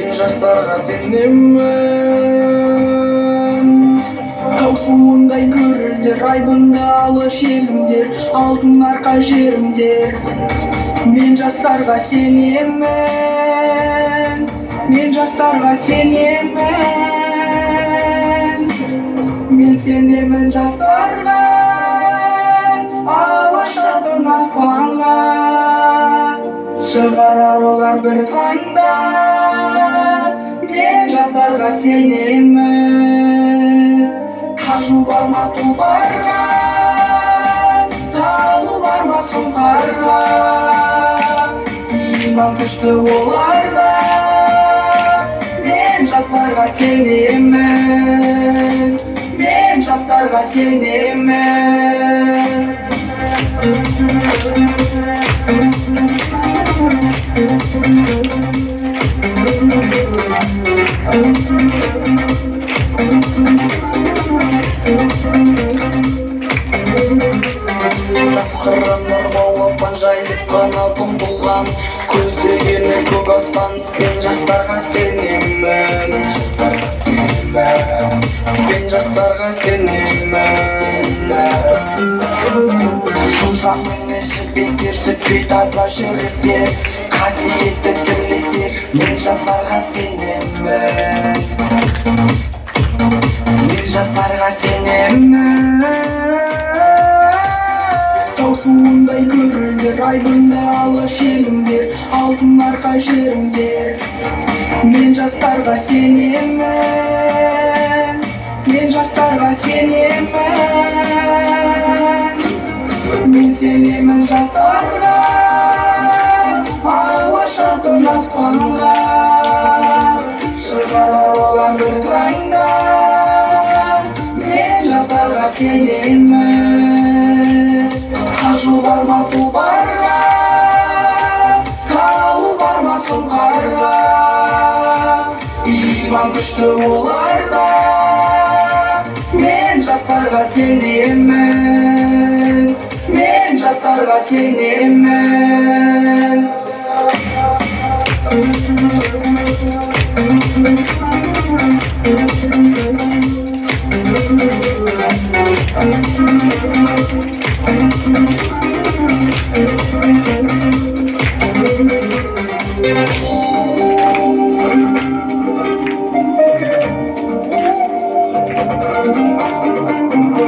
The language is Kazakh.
Мен жастарға сенемін. Тау суындай көрілдер, айбынды алыс желімдер, алтын арқа жерімдер. Мен жастарға сенемін, мен жастарға сенемін. Мен сенемін жастарға, алашатын аспанға. Шығарар олар бір таңда, мен жастарға сенемін. Қажу бар ма тұлпарға, талу бар ма сұңқарға. Иман күшті оларда, мен жастарға сенемін, мен жастарға сенемін. Қырын нұр болып жайып қанатын бұлған, көздегені көк аспан. Мен жастарға сенемін, мен жастарға сенемін. Жұмсақ мінезі бекер, сүттей таза жүректер, қасиетті тірліктер. Мен жастарға сенемін, мен жастарға сенемін. Тау суындай көрілдер, айбынды алыс желімдер, алтын арқа жерімдер. Мен жастарға сенемін, мен жастарға сенемін. Мен сенемін жастарға, алашатын аспанға. Шығарар олар бір таңда, мен жастарға сенемін. Қажу бар ма тұлпарға, талу бар ма сұңқарға. Иман күшті оларда, мен жастарға сенемін, мен жастарға сенемін. Thank you.